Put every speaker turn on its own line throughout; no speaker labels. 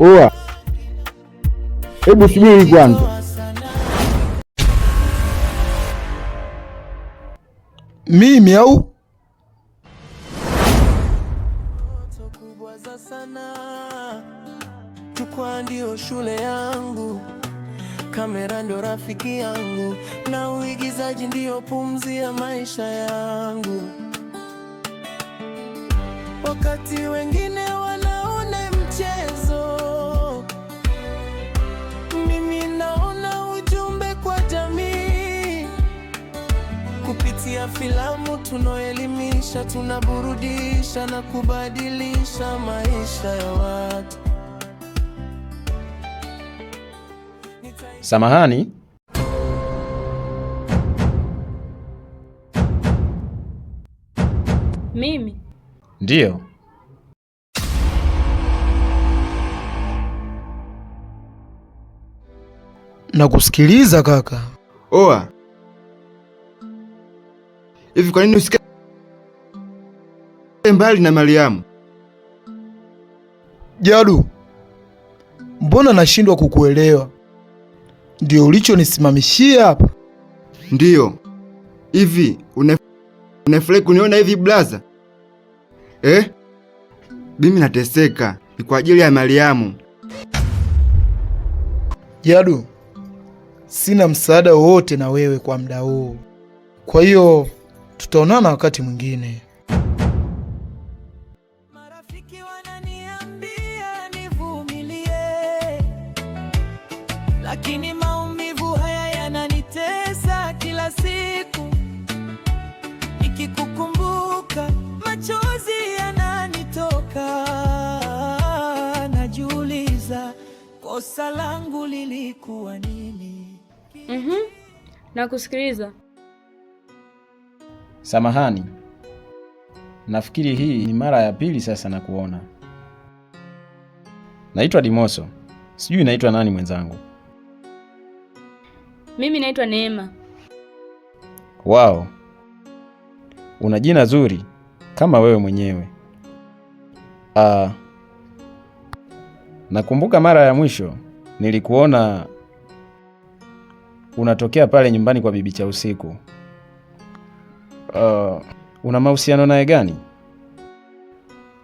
Oa, hebu subiri kwanza.
Mimi au?
Jukwaa ndio shule yangu, kamera ndio rafiki yangu, na uigizaji ndio pumzi ya maisha yangu. Wakati wengine wanaona mchezo, mimi naona ujumbe kwa jamii. Kupitia filamu tunaelimisha, tunaburudisha na kubadilisha maisha ya watu.
Samahani.
Mimi?
Ndiyo.
Nakusikiliza kaka.
Oa, hivi kwa nini usikae mbali na Mariamu?
Jadu, mbona nashindwa kukuelewa? Ndio ulichonisimamishia hapa?
Ndiyo. Hivi unafurahi kuniona hivi blaza? Mimi nateseka, ni kwa ajili ya Mariamu.
Jadu, sina msaada wowote na wewe kwa muda huu, kwa hiyo tutaonana wakati mwingine.
Marafiki wananiambia nivumilie, lakini maumivu haya yananitesa kila siku. Nikikukumbuka machozi yananitoka, najiuliza kosa langu lilikuwa nini?
Nakusikiliza.
Samahani. Nafikiri hii ni mara ya pili sasa na kuona. Naitwa Dimoso. Sijui naitwa nani mwenzangu.
Mimi naitwa Neema.
Wow. Una jina zuri kama wewe mwenyewe. Nakumbuka mara ya mwisho nilikuona unatokea pale nyumbani kwa bibi cha usiku. Una mahusiano naye gani?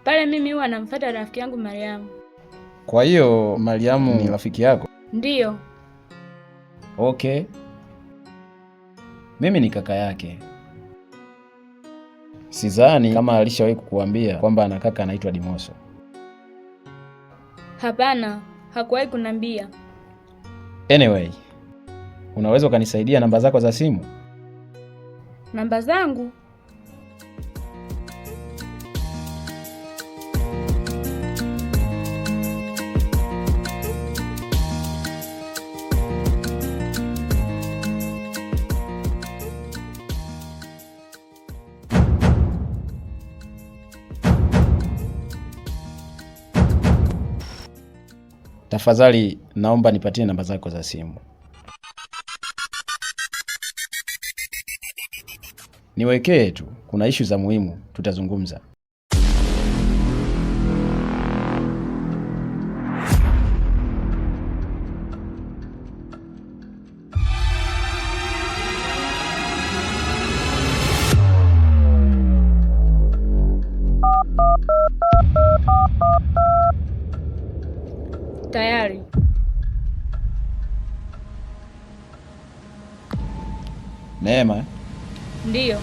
Pale mimi huwa namfuata rafiki yangu Mariamu.
Kwa hiyo Mariamu ni rafiki yako?
Ndiyo.
Okay. Mimi ni kaka yake. Sidhani kama alishawahi kukuambia kwamba ana kaka anaitwa Dimoso.
Hapana, hakuwahi kuniambia.
Anyway, unaweza ukanisaidia namba zako za simu?
Namba zangu?
Tafadhali naomba nipatie namba zako za simu. Niwekee tu, kuna issue za muhimu tutazungumza.
Tayari.
Neema?
Ndiyo.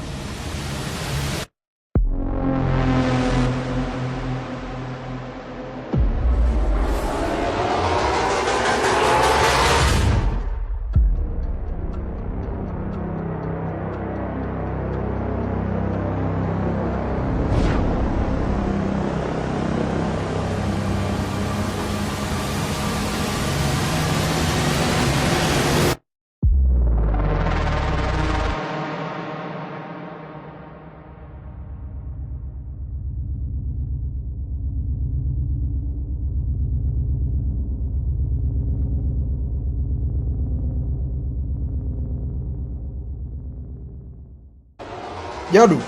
Jadu.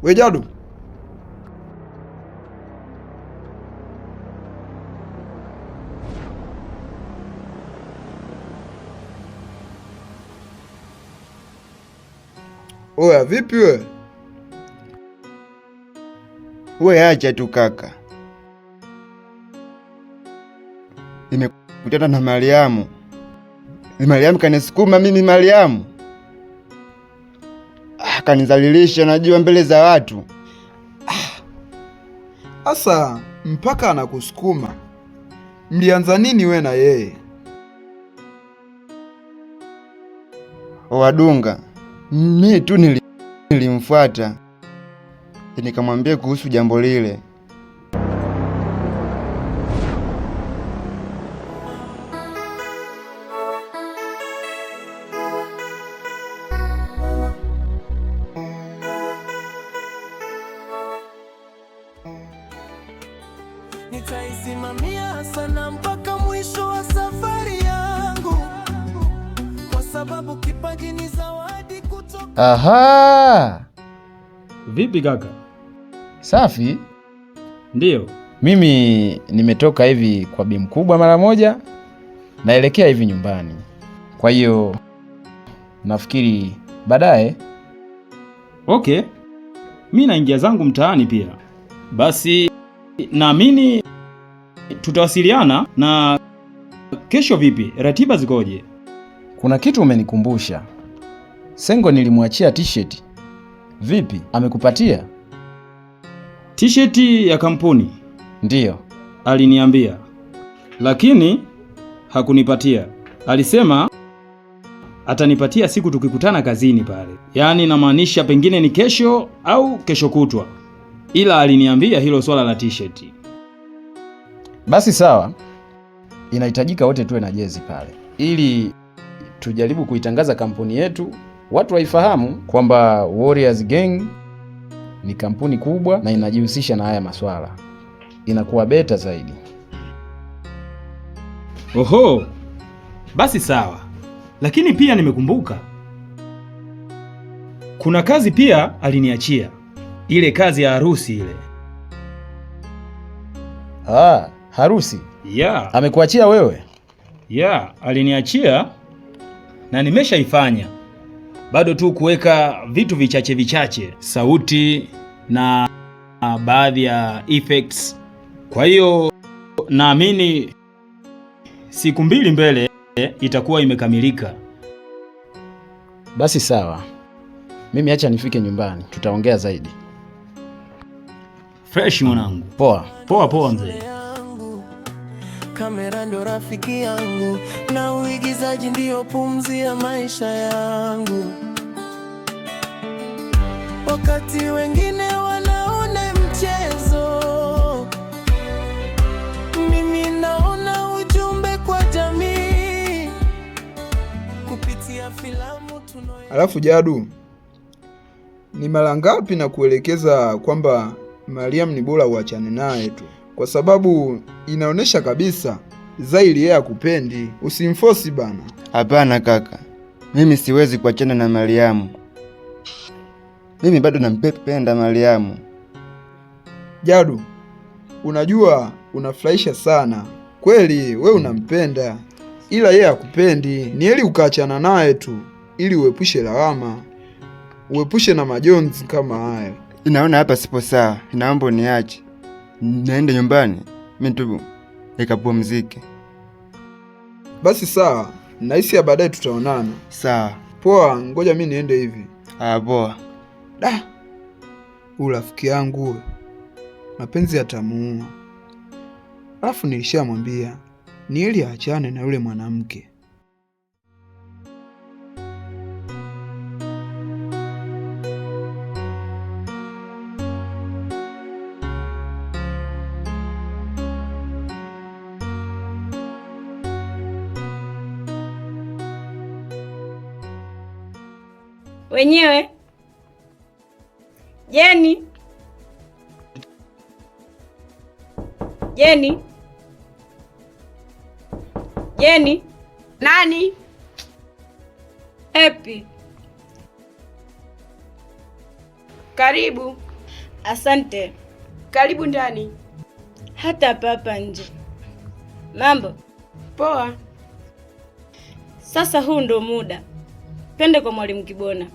We Jadu. Oya, vipi we?
We acha tu kaka. Nimekutana na Mariamu. Ni Mariamu kanisukuma mimi Mariamu. Kanizalilisha najua mbele za watu.
Asa, mpaka anakusukuma. Mlianza nini we na yeye?
Wadunga, mimi tu nilimfuata nikamwambia kuhusu jambo lile.
Nitaisimamia sana mpaka mwisho wa safari yangu, kwa sababu kipaji ni zawadi kutoka.
Aha!
Vipi kaka?
Safi?
Ndiyo.
Mimi nimetoka hivi kwa bi mkubwa mara moja, naelekea hivi nyumbani. Kwa hiyo nafikiri baadaye.
Okay. Mimi naingia zangu mtaani pia. Basi naamini tutawasiliana. Na kesho vipi? Ratiba zikoje?
Kuna kitu umenikumbusha. Sengo nilimwachia t-shirt. Vipi? Amekupatia?
T-shirt ya kampuni?
Ndiyo.
Aliniambia. Lakini hakunipatia. Alisema atanipatia siku tukikutana kazini pale. Yaani namaanisha pengine ni kesho au kesho kutwa. Ila aliniambia hilo swala la t-shirt.
Basi sawa. Inahitajika wote tuwe na jezi pale, ili tujaribu kuitangaza kampuni yetu, watu waifahamu kwamba Warriors Gang ni kampuni kubwa na inajihusisha na haya maswala. Inakuwa beta zaidi.
Oho. Basi sawa. Lakini pia nimekumbuka kuna kazi pia aliniachia. Ile kazi ya harusi ile.
Harusi?
Yeah.
Amekuachia wewe?
Yeah, aliniachia na nimeshaifanya. Bado tu kuweka vitu vichache, sauti na baadhi ya effects. Kwa hiyo naamini siku 2 mbele itakuwa imekamilika.
Basi sawa. Mimi acha nifike nyumbani, tutaongea zaidi.
Fresh mwanangu. Poa mzee.
Kamera ndo rafiki yangu, na uigizaji ndio pumzi ya maisha yangu. Wakati wengine wanaona mchezo, mimi naona ujumbe kwa jamii kupitia filamu tunayo.
Alafu Jadu, ni mara ngapi na kuelekeza kwamba Mariam ni bora uachane naye tu, kwa sababu inaonesha kabisa Zaili yeye akupendi. Usimforce bana.
Hapana kaka, mimi siwezi kuachana na Mariamu. Mimi bado nampenda Mariamu.
Jadu, unajua unafurahisha sana kweli, we unampenda, ila yeye akupendi. Ni heri ukaachana naye tu, ili uepushe lawama, uepushe na majonzi kama haya.
Inaona hapa sipo sawa, inaomba niache naende nyumbani mimi tu nikapumzike.
Basi sawa, nahisi ya baadaye tutaonana.
Sawa.
Poa, ngoja mimi niende hivi.
Poa.
Rafiki yangu mapenzi yatamuua. Alafu nilishamwambia ni ili aachane na yule mwanamke.
Wenyewe Jeni
nani?
Happy.
Karibu.
Asante.
Karibu ndani.
Hata papa nje. Mambo
poa.
Sasa huu ndo muda, twende kwa Mwalimu Kibona.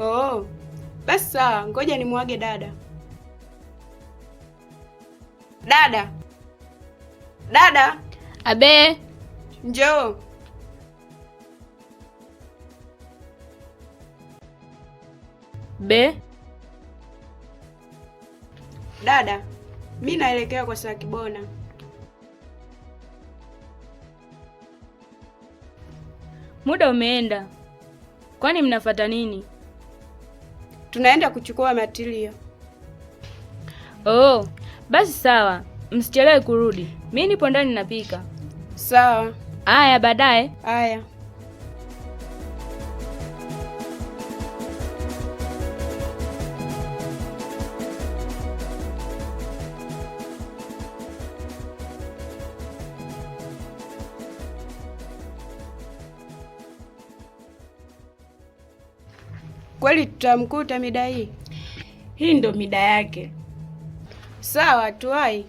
Oh, basi sawa, ngoja nimwage dada. Dada, dada,
Abe,
njoo.
Be,
Dada, mi naelekea kwa Sakibona.
muda umeenda. Kwani mnafuata nini?
Tunaenda kuchukua matirio.
Oh, basi sawa, msichelewe kurudi. Mimi nipo ndani napika.
Sawa.
Aya, baadaye.
Aya. Kweli tutamkuta mida hii?
Hii ndo mida yake.
Sawa, tuwai.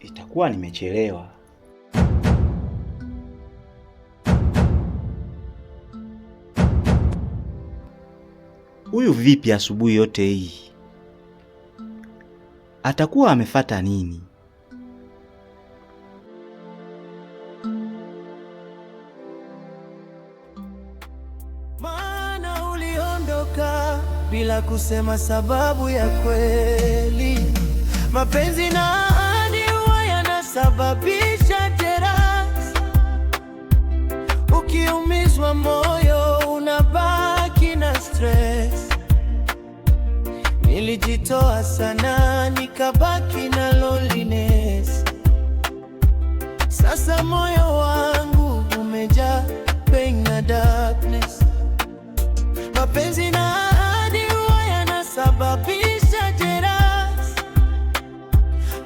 Itakuwa nimechelewa. Huyu vipi asubuhi yote hii? Atakuwa amefata nini?
Maana uliondoka bila kusema sababu ya kweli. Mapenzi na ahadi huwa yanasababisha jeraha. Ukiumizwa moyo unabaki na stress. Nilijitoa sana nikabaki na loneliness. Sasa moyo wangu umejaa pain na darkness. Mapenzi na ahadi huwa yanasababisha jeraha.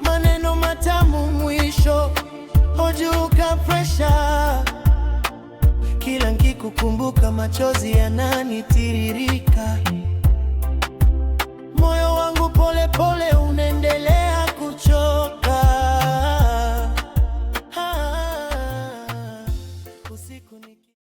Maneno matamu mwisho hujuka pressure. Kila nikikukumbuka machozi yananitiririka.